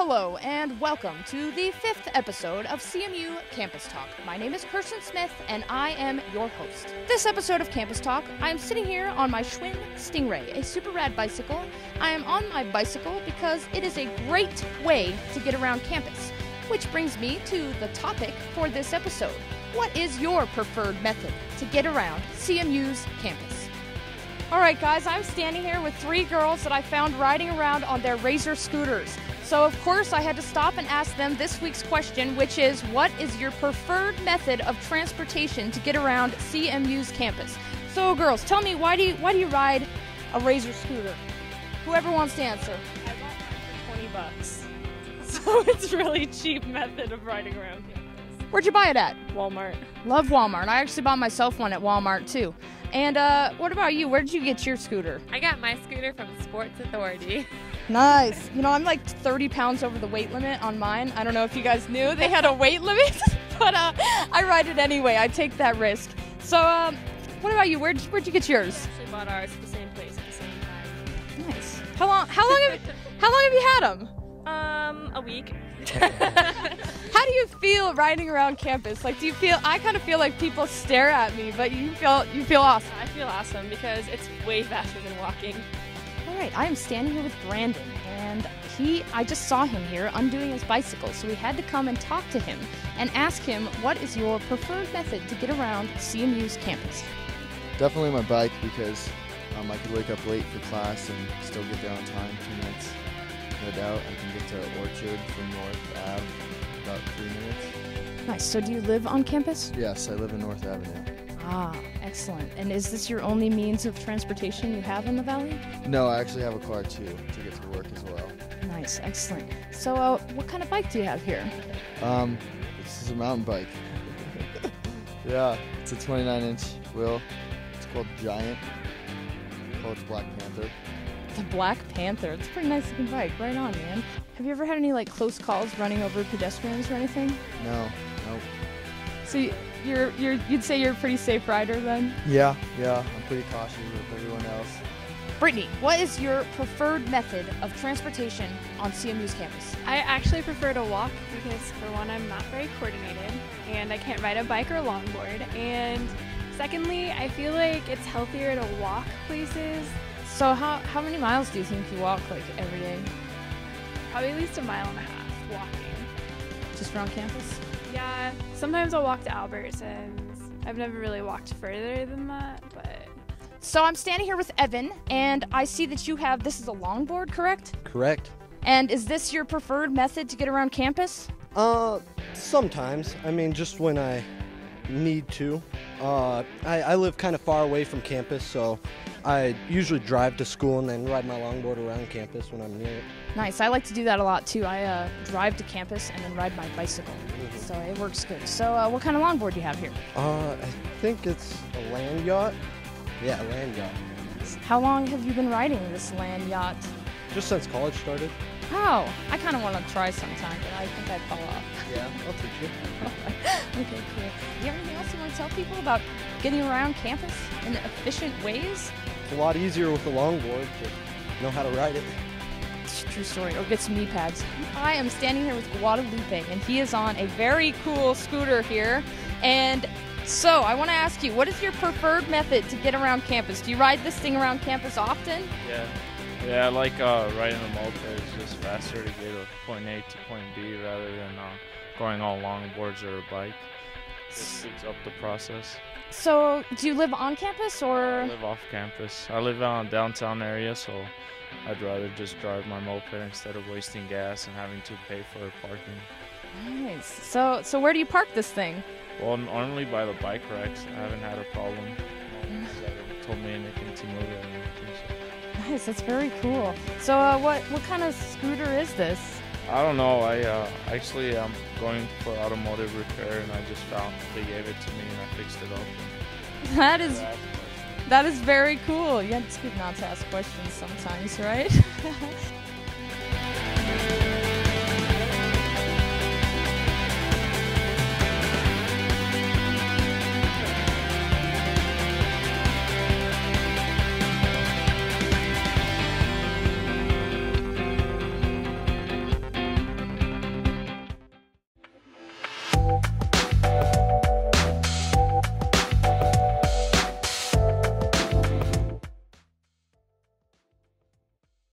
Hello and welcome to the 5th episode of CMU Campus Talk. My name is Kirstin Smith and I am your host. This episode of Campus Talk, I am sitting here on my Schwinn Stingray, a super rad bicycle. I am on my bicycle because it is a great way to get around campus. Which brings me to the topic for this episode. What is your preferred method to get around CMU's campus? Alright guys, I'm standing here with 3 girls that I found riding around on their Razor scooters. So of course I had to stop and ask them this week's question, which is, what is your preferred method of transportation to get around CMU's campus? So girls, tell me, why do you ride a Razor scooter? Whoever wants to answer. I bought mine for $20. So it's a really cheap method of riding around campus. Where'd you buy it at? Walmart. Love Walmart. I actually bought myself one at Walmart too. And what about you? Where did you get your scooter? I got my scooter from Sports Authority. Nice. You know, I'm like 30 pounds over the weight limit on mine. I don't know if you guys knew they had a weight limit, but I ride it anyway. I take that risk. So what about you? Where'd you get yours? We actually bought ours at the same place at the same time. Nice. How long have you had them? A week. How do you feel riding around campus? Like, I kind of feel like people stare at me, but you feel awesome. I feel awesome because it's way faster than walking. All right, I am standing here with Brandon, and I just saw him here undoing his bicycle, so we had to come and talk to him and ask him, what is your preferred method to get around CMU's campus? Definitely my bike, because I could wake up late for class and still get there on time, 2 minutes. No doubt. I can get to Orchard from North Ave in about 3 minutes. Nice. So do you live on campus? Yes, I live in North Avenue. Ah, excellent. And is this your only means of transportation you have in the valley? No, I actually have a car too, to get to work as well. Nice, excellent. So what kind of bike do you have here? This is a mountain bike. Yeah, it's a 29-inch wheel. It's called Giant. It's Black Panther. The Black Panther. It's a pretty nice looking bike. Right on, man. Have you ever had any close calls running over pedestrians or anything? No, nope. So you'd say you're a pretty safe rider then? Yeah, I'm pretty cautious with everyone else. Brittany, what is your preferred method of transportation on CMU's campus? I actually prefer to walk because, for one, I'm not very coordinated and I can't ride a bike or longboard. And secondly, I feel like it's healthier to walk places. So how many miles do you think you walk every day? Probably at least 1.5 miles walking. Just around campus? Yeah, sometimes I'll walk to Albert's, and I've never really walked further than that, but... So I'm standing here with Evan, and I see that this is a longboard, correct? Correct. And is this your preferred method to get around campus? Sometimes. I mean, just when I need to. I live kind of far away from campus, so I usually drive to school and then ride my longboard around campus when I'm near it. Nice. I like to do that a lot too. I drive to campus and then ride my bicycle. So it works good. So what kind of longboard do you have here? I think it's a land yacht. Yeah, a land yacht. How long have you been riding this land yacht? Just since college started. Oh, I kind of want to try sometime, but I think I'd fall off. Yeah, I'll teach you. Okay, cool. Do you have anything else you want to tell people about getting around campus in efficient ways? It's a lot easier with a longboard to know how to ride it. It's a true story. Or get some knee pads. I am standing here with Guadalupe, and he is on a very cool scooter here. And so I want to ask you, what is your preferred method to get around campus? Do you ride this thing around campus often? Yeah, I like riding a moped. It's just faster to get to point A to point B rather than going on longboards or a bike. It speeds up the process. So, do you live on campus or? I live off campus. I live out in downtown area, so I'd rather just drive my moped instead of wasting gas and having to pay for parking. Nice. So where do you park this thing? Well, normally by the bike racks. I haven't had a problem. No one's ever told me anything to move it or anything. So. Nice, that's very cool. So what kind of scooter is this? I don't know. I actually am going for automotive repair, and I just found they gave it to me, and I fixed it up. That is very cool. Yeah, it's good not to ask questions sometimes, right?